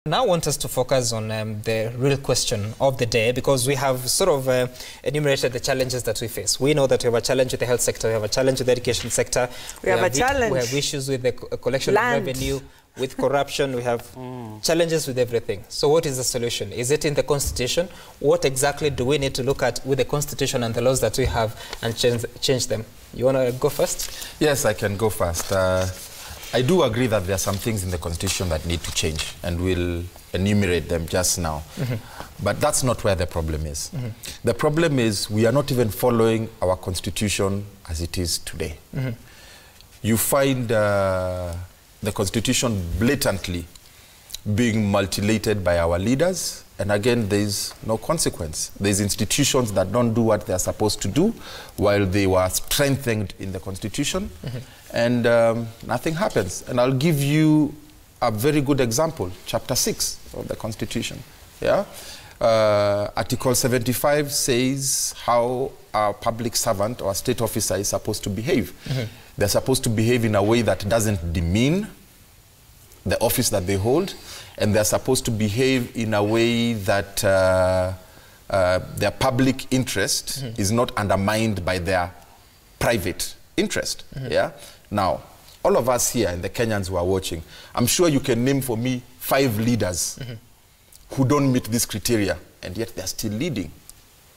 Now I want us to focus on the real question of the day, because we have sort of enumerated the challenges that we face. We know that we have a challenge with the health sector, we have a challenge with the education sector. We have a challenge. We have issues with the collection of revenue, with corruption, we have challenges with everything. So what is the solution? Is it in the Constitution? What exactly do we need to look at with the Constitution and the laws that we have and change them? You want to go first? Yes, I can go first. I do agree that there are some things in the Constitution that need to change, and we'll enumerate them just now. But that's not where the problem is. The problem is we are not even following our Constitution as it is today. You find the Constitution blatantly being mutilated by our leaders, and again, there's no consequence. There's institutions that don't do what they're supposed to do while they were strengthened in the Constitution, and nothing happens. And I'll give you a very good example, Chapter 6 of the Constitution. Yeah? Article 75 says how a public servant or a state officer is supposed to behave. They're supposed to behave in a way that doesn't demean the office that they hold, and they're supposed to behave in a way that their public interest is not undermined by their private interest. Yeah. Now, all of us here and the Kenyans who are watching, I'm sure you can name for me 5 leaders who don't meet this criteria, and yet they're still leading.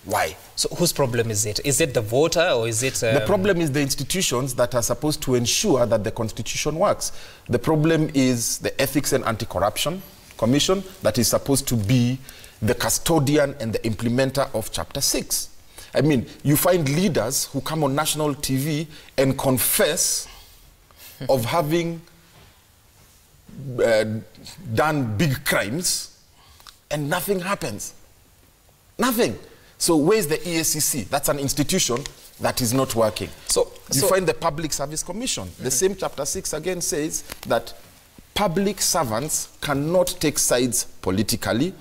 Why? So whose problem is it? Is it the voter, or is it... The problem is the institutions that are supposed to ensure that the Constitution works. The problem is the Ethics and Anti-Corruption Commission that is supposed to be the custodian and the implementer of Chapter 6. I mean, you find leaders who come on national TV and confess of having done big crimes, and nothing happens. Nothing. So where's the EACC? That's an institution that is not working. So you find the Public Service Commission. The same Chapter 6 again says that public servants cannot take sides politically.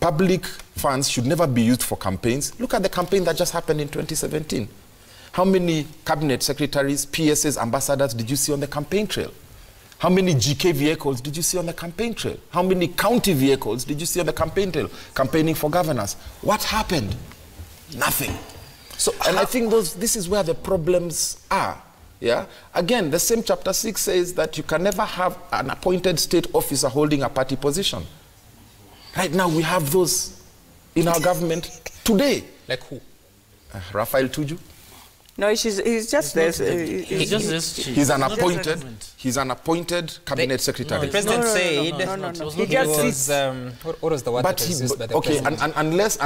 Public funds should never be used for campaigns. Look at the campaign that just happened in 2017. How many cabinet secretaries, PSAs, ambassadors did you see on the campaign trail? How many GK vehicles did you see on the campaign trail? How many county vehicles did you see on the campaign trail, campaigning for governors? What happened? Nothing. So, and I think this is where the problems are. Yeah. Again, the same Chapter 6 says that you can never have an appointed state officer holding a party position. Right now, we have those in our government today. Like who? Raphael Tuju. No, he's just there. He's an appointed cabinet secretary. The president said he just sits. What was the word that was used by the president? Unless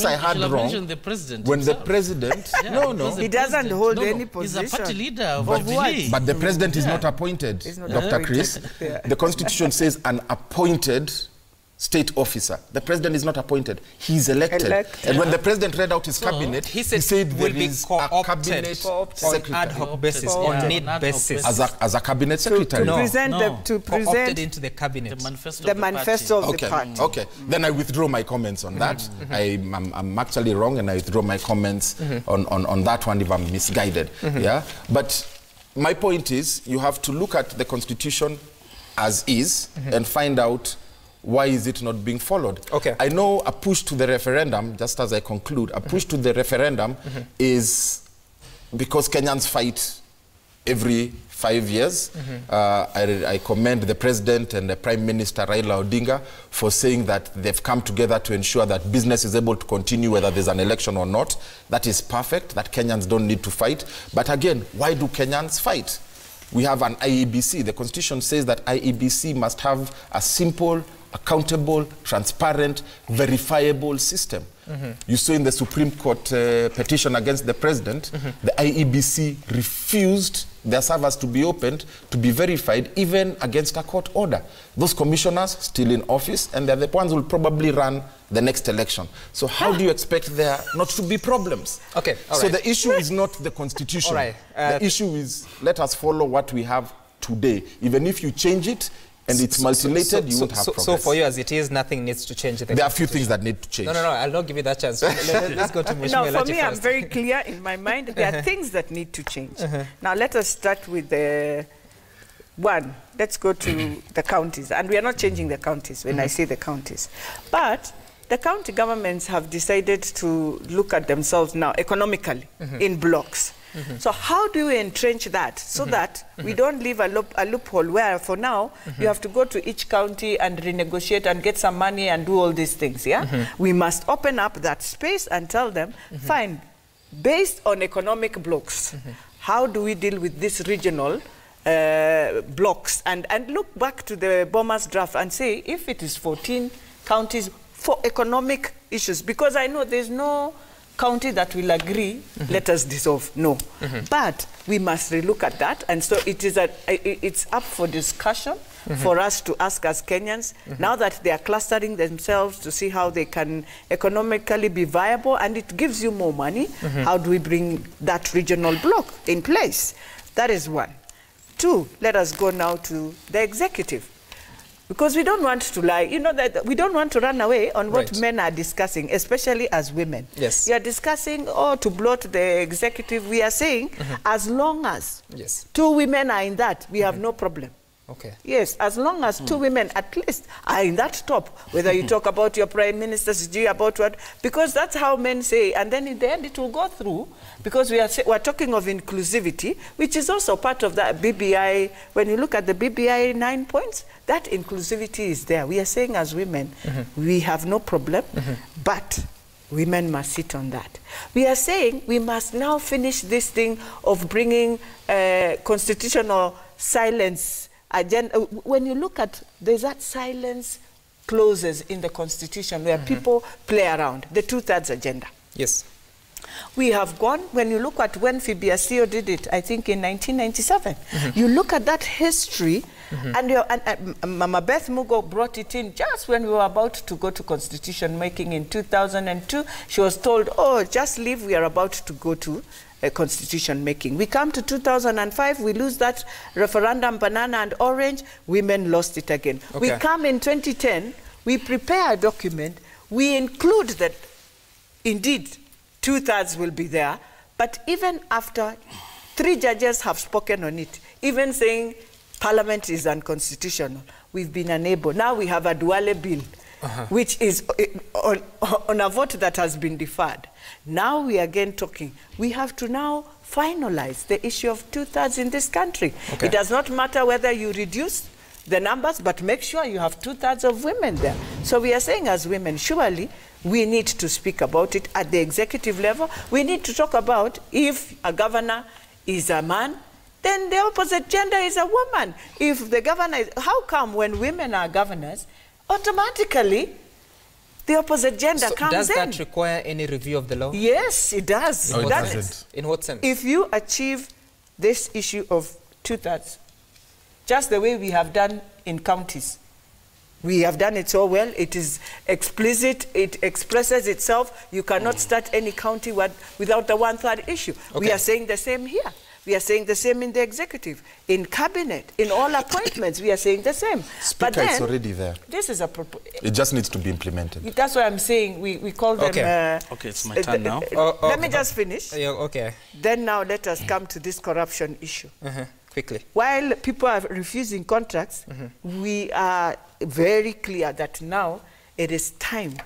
I heard wrong, when the president, he doesn't hold any position. He's a party leader. But the president is not appointed, Dr. Chris. The Constitution says an appointed state officer. The president is not appointed. He's elected. And when the president read out his cabinet, he said will be co-opted on ad hoc basis, on need basis. As a cabinet secretary. To present into the cabinet. The manifesto of the party. Okay. Then I withdraw my comments on that. I'm actually wrong, and I withdraw my comments on that one if I'm misguided. Yeah. But my point is, you have to look at the Constitution as is and find out why is it not being followed. Okay. I know a push to the referendum, just as I conclude, a push to the referendum is because Kenyans fight every 5 years. I commend the President and the Prime Minister, Raila Odinga, for saying that they've come together to ensure that business is able to continue whether there's an election or not. That is perfect, that Kenyans don't need to fight. But again, why do Kenyans fight? We have an IEBC. The Constitution says that IEBC must have a simple, accountable, transparent, verifiable system. You saw in the Supreme Court petition against the president, the IEBC refused their servers to be opened, to be verified, even against a court order. Those commissioners still in office, and they're the ones who will probably run the next election. So how do you expect there not to be problems? Okay, So the issue is not the Constitution. The issue is, let us follow what we have today. Even if you change it, and it's mutilated, you won't have progress. So for you, as it is, nothing needs to change. There are a few things that need to change. No, I'll not give you that chance. Let's go to Beatrice Elachi for me, first. I'm very clear in my mind. There are things that need to change. Now, let us start with the one, let's go to the counties. And we are not changing the counties when I say the counties. But the county governments have decided to look at themselves now economically in blocks. So how do we entrench that so that we don't leave a loophole where for now you have to go to each county and renegotiate and get some money and do all these things, yeah? We must open up that space and tell them, fine, based on economic blocks, how do we deal with these regional blocks and look back to the Bomas draft and say if it is 14 counties for economic issues, because I know there's no county that will agree, let us dissolve. No. But we must relook at that. And so it is it's up for discussion for us to ask as Kenyans, now that they are clustering themselves to see how they can economically be viable, and it gives you more money, how do we bring that regional block in place? That is one. Two, let us go now to the executive. Because we don't want to lie, you know, that we don't want to run away on what men are discussing, especially as women. Yes. You are discussing, to bloat the executive. We are saying, as long as two women are in that, we have no problem. Okay. Yes, as long as two women at least are in that top, whether you talk about your prime minister, about what, because that's how men say, and then in the end it will go through, because we're talking of inclusivity, which is also part of that BBI. When you look at the BBI 9 points, that inclusivity is there. We are saying as women, we have no problem, but women must sit on that. We are saying we must now finish this thing of bringing constitutional silence agenda. When you look at, there's that silence clauses in the Constitution where people play around, the 2/3 agenda. Yes. We have gone, when you look at when Fibiasio did it, I think in 1997, you look at that history, and Mama Beth Mugo brought it in just when we were about to go to constitution making in 2002. She was told, oh, just leave, we are about to go to constitution making. We come to 2005, we lose that referendum, banana and orange, women lost it again. We come in 2010, we prepare a document, we include that indeed 2/3 will be there, but even after 3 judges have spoken on it, even saying Parliament is unconstitutional, we've been unable. Now we have a Duale bill, which is on a vote that has been deferred. Now we are again talking. We have to now finalize the issue of 2/3 in this country. It does not matter whether you reduce the numbers, but make sure you have 2/3 of women there. So we are saying as women, surely we need to speak about it at the executive level. We need to talk about if a governor is a man, then the opposite gender is a woman. If the governor is, how come when women are governors, automatically the opposite gender comes in? Does that require any review of the law? Yes, it does. No, it doesn't. In what sense? If you achieve this issue of 2/3, just the way we have done in counties, we have done it so well, it is explicit, it expresses itself. You cannot start any county without the 1/3 issue. We are saying the same here. We are saying the same in the executive, in cabinet, in all appointments. We are saying the same. Speaker, but then, it's already there. This is a it just needs to be implemented. That's why I'm saying we call them. Okay, it's my turn now. Let me just finish. Okay. Then now let us come to this corruption issue. Quickly. While people are refusing contracts, we are very clear that now it is time.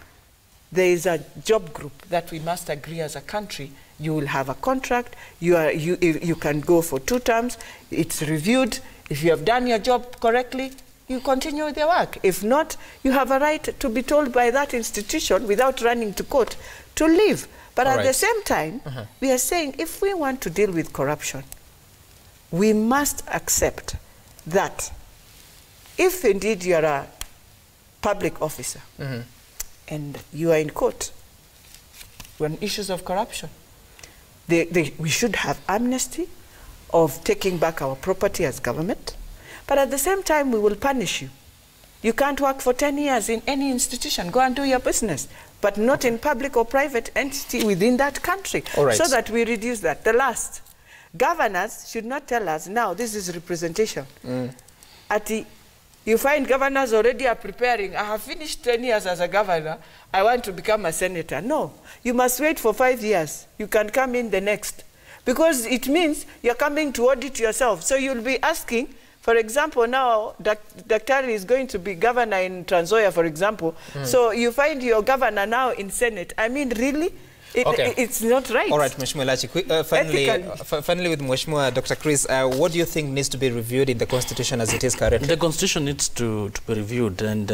There is a job group that we must agree as a country. You will have a contract. You can go for 2 terms. It's reviewed. If you have done your job correctly, you continue with your work. If not, you have a right to be told by that institution without running to court to leave. But at the same time, we are saying if we want to deal with corruption, we must accept that if indeed you are a public officer and you are in court on issues of corruption, we should have amnesty of taking back our property as government, but at the same time we will punish you. You can't work for 10 years in any institution. Go and do your business, but not in public or private entity within that country, so that we reduce that. The last, governors should not tell us, now this is representation. You find governors already are preparing, I have finished 10 years as a governor, I want to become a senator. No, you must wait for 5 years. You can come in the next. Because it means you're coming to audit yourself. So you'll be asking For example, now Daktari is going to be governor in Trans Nzoia, for example. So you find your governor now in Senate. I mean, really? It's not right. All right, Mheshimiwa Elachi. Finally, with Mheshimiwa Dr. Chris, what do you think needs to be reviewed in the Constitution as it is currently? The Constitution needs to be reviewed, and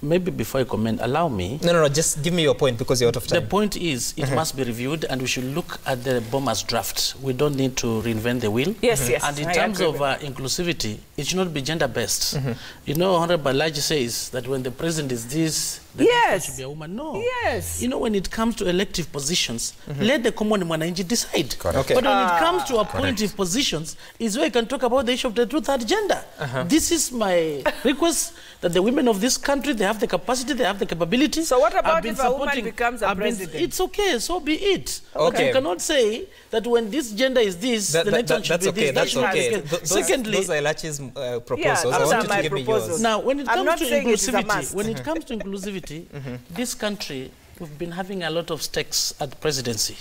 maybe before I comment, allow me... No, just give me your point because you're out of time. The point is, it must be reviewed, and we should look at the Bomas draft. We don't need to reinvent the wheel. Yes, yes. And in terms of inclusivity, it should not be gender-based. You know, Honorable Elachi says that when the president is this, the president should be a woman. No. Yes. You know, when it comes to elective positions, let the common mwananchi decide. Okay. But when it comes to appointive positions, is where you can talk about the issue of the two-third gender. This is my request, that the women of this country, they have the capacity, they have the capability. So what about if a woman becomes a president? It's okay, so be it. Okay. But you cannot say that when this gender is this, the next one should be this. That's okay. Secondly, those are Elachi's proposals. I want you to give me yours. Now, when it comes to inclusivity, this country, we've been having a lot of stakes at the presidency.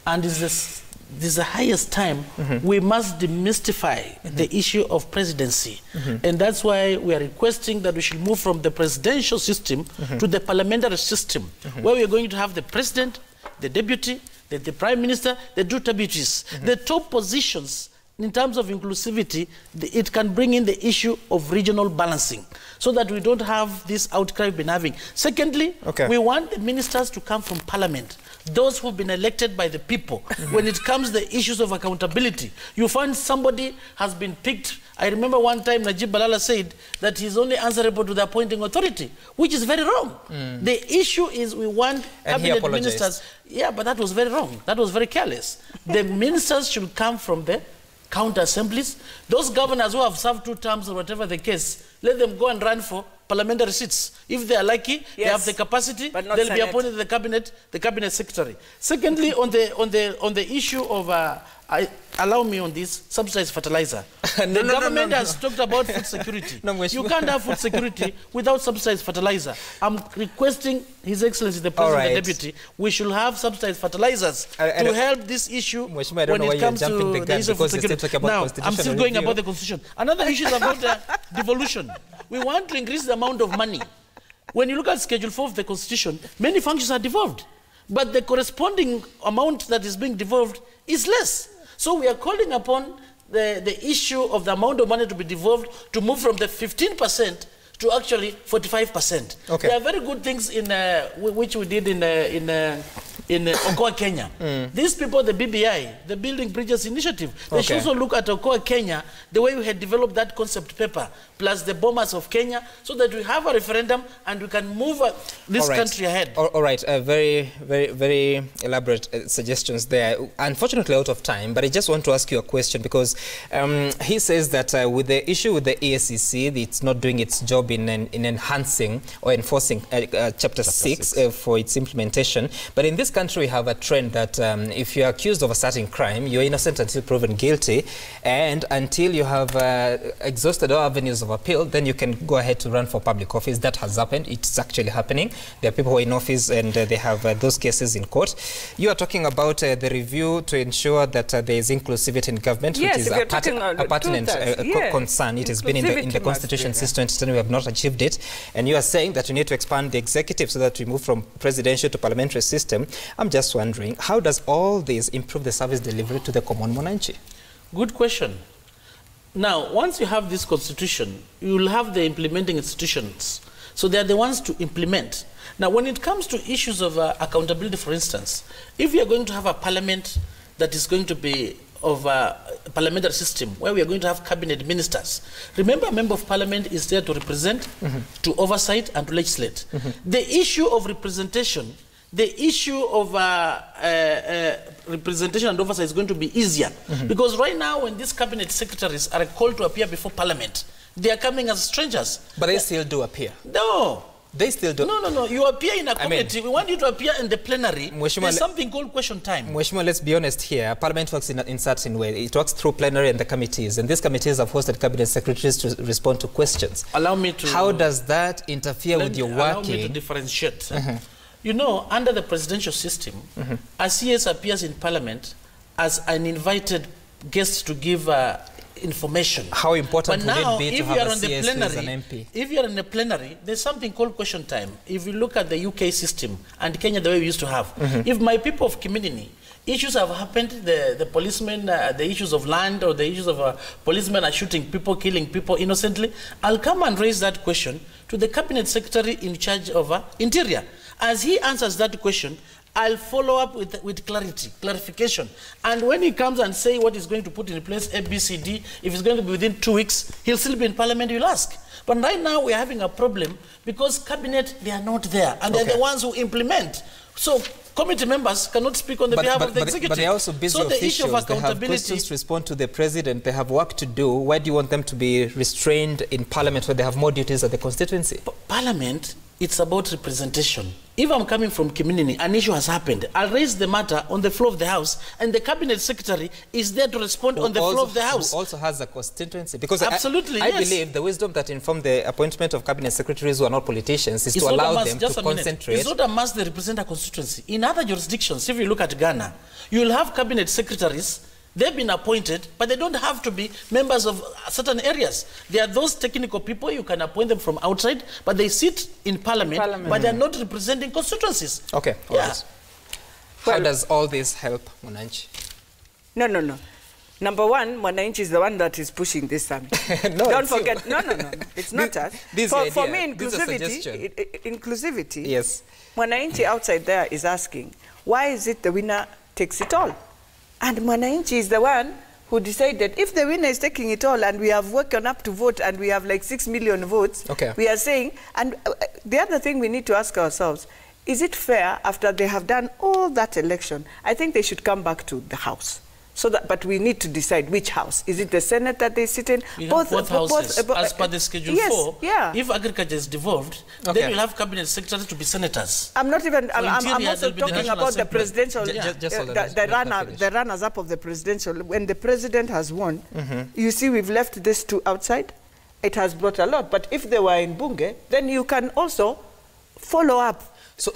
And this is the highest time we must demystify the issue of presidency. And that's why we are requesting that we should move from the presidential system to the parliamentary system, where we are going to have the president, the deputy, the prime minister, the two deputies. The top positions in terms of inclusivity, it can bring in the issue of regional balancing so that we don't have this outcry we've been having. Secondly, we want the ministers to come from parliament, those who've been elected by the people. When it comes to the issues of accountability, you find somebody has been picked. I remember one time Najib Balala said that he's only answerable to the appointing authority, which is very wrong. The issue is we want cabinet ministers. Yeah, but that was very wrong. That was very careless. The ministers should come from the county assemblies. Those governors who have served 2 terms or whatever the case, let them go and run for parliamentary seats. If they are lucky, they have the capacity, they'll be appointed to the cabinet secretary. Secondly, on the issue of allow me on this, subsidized fertilizer. The government has talked about food security. You can't have food security without subsidized fertilizer. I'm requesting His Excellency the President and the Deputy, we should have subsidized fertilizers to help this issue when it comes to the issue of food security. Now, I'm still going about the Constitution. Another issue is about devolution. We want to increase the amount of money. When you look at Schedule 4 of the Constitution, many functions are devolved, but the corresponding amount that is being devolved is less. So we are calling upon the issue of the amount of money to be devolved to move from the 15% to actually 45%. There are very good things in which we did in Okoa, Kenya. These people, the BBI, the Building Bridges Initiative, they should also look at Okoa, Kenya, the way we had developed that concept paper, plus the bombers of Kenya, so that we have a referendum and we can move this country ahead. All right, very, very, very elaborate suggestions there. Unfortunately, out of time, but I just want to ask you a question because he says that with the issue with the EACC, it's not doing its job in enhancing or enforcing Chapter 6 for its implementation. But in this country, we have a trend that if you're accused of a certain crime, you're innocent until proven guilty, and until you have exhausted all avenues of appeal, then you can go ahead to run for public office. That has happened. It's actually happening. There are people who are in office and they have those cases in court. You are talking about the review to ensure that there is inclusivity in government, which is a pertinent concern. It has been in the Constitution since 2010. We have not achieved it. And you are saying that we need to expand the executive so that we move from presidential to parliamentary system. I'm just wondering, how does all this improve the service delivery to the common mwananchi? Good question. Now, once you have this Constitution, you will have the implementing institutions. So they are the ones to implement. Now, when it comes to issues of accountability, for instance, if we are going to have a parliament that is going to be of a parliamentary system where we are going to have cabinet ministers. Remember, a member of parliament is there to represent, to oversight, and to legislate. The issue of representation, the issue of representation and oversight is going to be easier. Because right now, when these cabinet secretaries are called to appear before parliament, they are coming as strangers. But they still do appear. No. They still do. No. You appear in a committee. We want you to appear in the plenary. There's something called question time. Mheshimiwa, let's be honest here. Parliament works in certain way. It works through plenary and the committees. And these committees have hosted cabinet secretaries to respond to questions. Allow me to... How does that interfere with your working? Allow me to differentiate. You know, under the presidential system, a CS appears in parliament as an invited guest to give information. How important but would now, it be to if have you are a on the CS plenary, who is an MP? If you are in the plenary, there's something called question time. If you look at the UK system and Kenya the way we used to have, if my people of community, issues have happened, the policemen, the issues of land or the issues of policemen are shooting people, killing people innocently, I'll come and raise that question to the cabinet secretary in charge of interior. As he answers that question, I'll follow up with clarification. And when he comes and say what he's going to put in place, A, B, C, D, if it's going to be within 2 weeks, he'll still be in parliament, you'll ask. But right now we're having a problem because cabinet, they are not there. And they're the ones who implement. So committee members cannot speak on the behalf of the executive. But they're also busy so the officials. issue of accountability, they have questions to respond to the president. They have work to do. Why do you want them to be restrained in parliament where they have more duties at the constituency? Parliament, it's about representation. If I'm coming from community, an issue has happened, I'll raise the matter on the floor of the House, and the cabinet secretary is there to respond on the floor of the House. Who also has a constituency. Because absolutely, I believe the wisdom that informed the appointment of cabinet secretaries who are not politicians is to allow them to concentrate. It's not a must they represent a constituency. In other jurisdictions, if you look at Ghana, you'll have cabinet secretaries. They've been appointed, but they don't have to be members of certain areas. They are those technical people, you can appoint them from outside, but they sit in parliament. But they're not representing constituencies. Okay. Yeah. How does all this help Mwananchi? No. Number one, Mwananchi is the one that is pushing this summit. Don't forget. No. It's not us. For me, inclusivity, yes. Mwananchi outside there is asking, why is it the winner takes it all? And Mwananchi is the one who decided if the winner is taking it all and we have woken up to vote and we have like 6 million votes, we are saying, and the other thing we need to ask ourselves, is it fair after they have done all that election? I think they should come back to the House. So that, but we need to decide which house. Is it the Senate that they sit in? Both houses. As per the Schedule 4, if agriculture is devolved, then you'll have cabinet secretaries to be senators. I'm also talking about the presidential, the runners-up of the presidential. When the president has won, you see we've left this to outside. It has brought a lot. But if they were in Bunge, then you can also follow up. So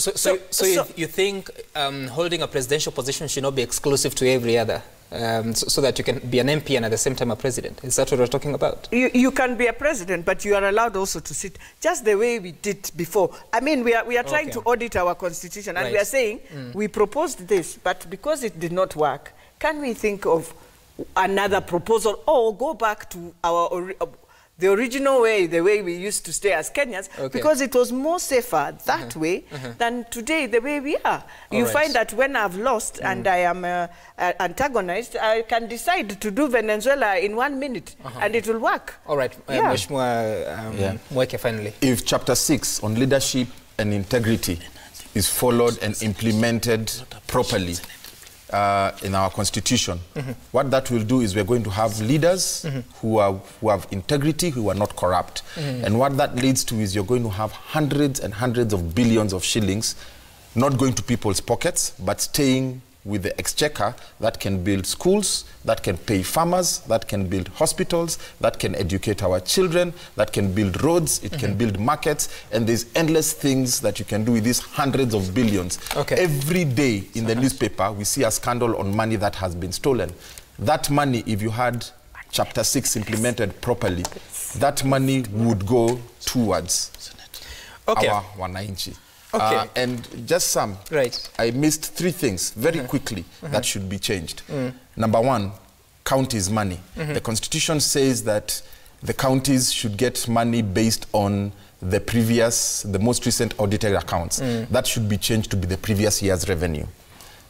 you think holding a presidential position should not be exclusive to every other? So that you can be an MP and at the same time a president. Is that what we're talking about? You can be a president, but you are allowed also to sit just the way we did before. I mean, we are trying to audit our constitution, and we are saying we proposed this, but because it did not work, can we think of another proposal or go back to our the original way, the way we used to stay as Kenyans, because it was more safer that way than today, the way we are. You find that when I've lost and I am antagonized, I can decide to do Venezuela in 1 minute, and it will work. All right. Mweke, finally. If Chapter 6 on leadership and integrity is followed and implemented properly, in our constitution, what that will do is we're going to have leaders who have integrity, who are not corrupt. And what that leads to is you're going to have hundreds and hundreds of billions of shillings not going to people's pockets, but staying with the exchequer that can build schools, that can pay farmers, that can build hospitals, that can educate our children, that can build roads, it can build markets, and there's endless things that you can do with these hundreds of billions. Every day in the newspaper, we see a scandal on money that has been stolen. That money, if you had Chapter 6 implemented properly, that money would go towards our Wananchi. And just some, I missed 3 things very quickly that should be changed. Number 1, counties' money. The Constitution says that the counties should get money based on the most recent audited accounts. That should be changed to be the previous year's revenue.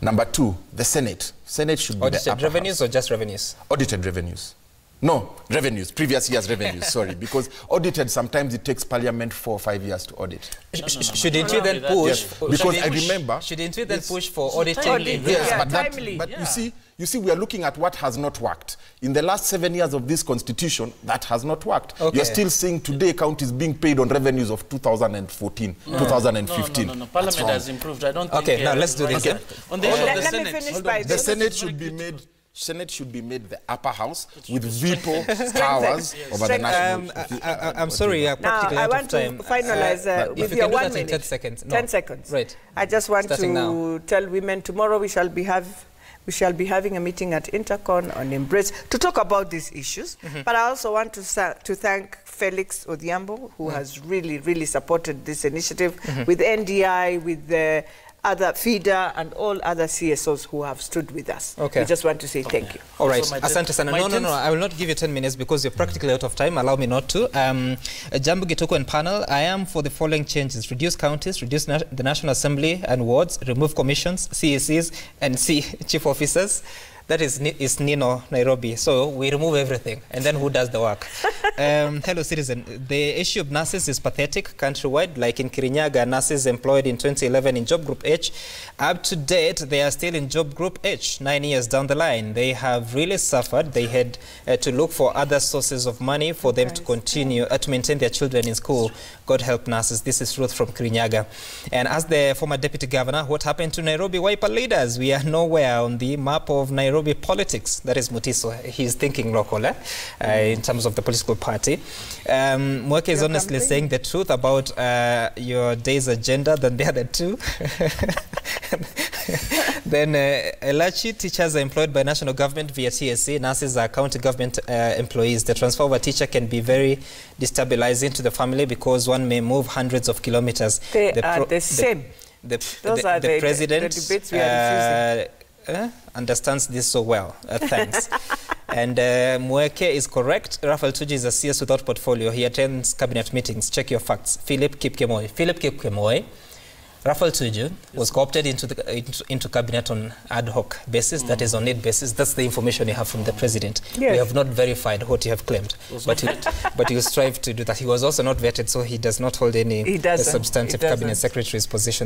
Number 2, the Senate. Senate should be the upper house. Audited revenues or just revenues? Audited revenues. No, revenues, previous year's revenues, sorry, because audited, sometimes it takes Parliament 4 or 5 years to audit. Shouldn't we then push? Because I remember... Shouldn't we then push for auditing? But you see, we are looking at what has not worked. In the last 7 years of this constitution, that has not worked. You're still seeing today counties being paid on revenues of 2014, 2015. No. Parliament has improved. I don't think... now let's do this. On the issue of the Senate. The Senate should be made... Senate should be made the upper house with veto powers over the national... I'm sorry, practically out of time. I want to finalize with your 1 minute. 10 seconds. 10 seconds. Right. I just want to tell women tomorrow we shall be we shall be having a meeting at Intercon on Embrace to talk about these issues. But I also want to thank Felix Odhiambo, who has really, really supported this initiative with NDI, with the other feeder and all other CSOs who have stood with us. We just want to say thank you. All right, asante sana. No, I will not give you 10 minutes because you're practically out of time. Allow me not to. Jambo Gitoko and panel, I am for the following changes: reduce counties, reduce the National Assembly and wards, remove commissions, CECs, and chief officers. That is Nino, Nairobi. So we remove everything. And then who does the work? Hello, citizen. The issue of nurses is pathetic countrywide. Like in Kirinyaga, nurses employed in 2011 in Job Group H. Up to date, they are still in Job Group H. 9 years down the line. They have really suffered. They had to look for other sources of money for them to continue, to maintain their children in school. God help nurses. This is Ruth from Kirinyaga. And as the former deputy governor, what happened to Nairobi Wiper leaders? We are nowhere on the map of Nairobi politics. That is Mutiso. He's thinking local in terms of the political party. Mweke is honestly saying the truth about your day's agenda than the other two. Then Elachi, teachers are employed by national government via TSC. Nurses are county government employees. The transfer of a teacher can be very destabilizing to the family because one may move hundreds of kilometers. They are the same. Those are the president, the debates we are refusing. Understands this so well. Thanks. And Mweke is correct. Raphael Tuju is a CS without portfolio. He attends cabinet meetings. Check your facts. Philip Kipkemoi. Raphael Tuju was co-opted into cabinet on ad hoc basis, that is on need basis. That's the information you have from the president. Yes. We have not verified what you have claimed, but you strive to do that. He was also not vetted, so he does not hold any substantive cabinet secretary's position.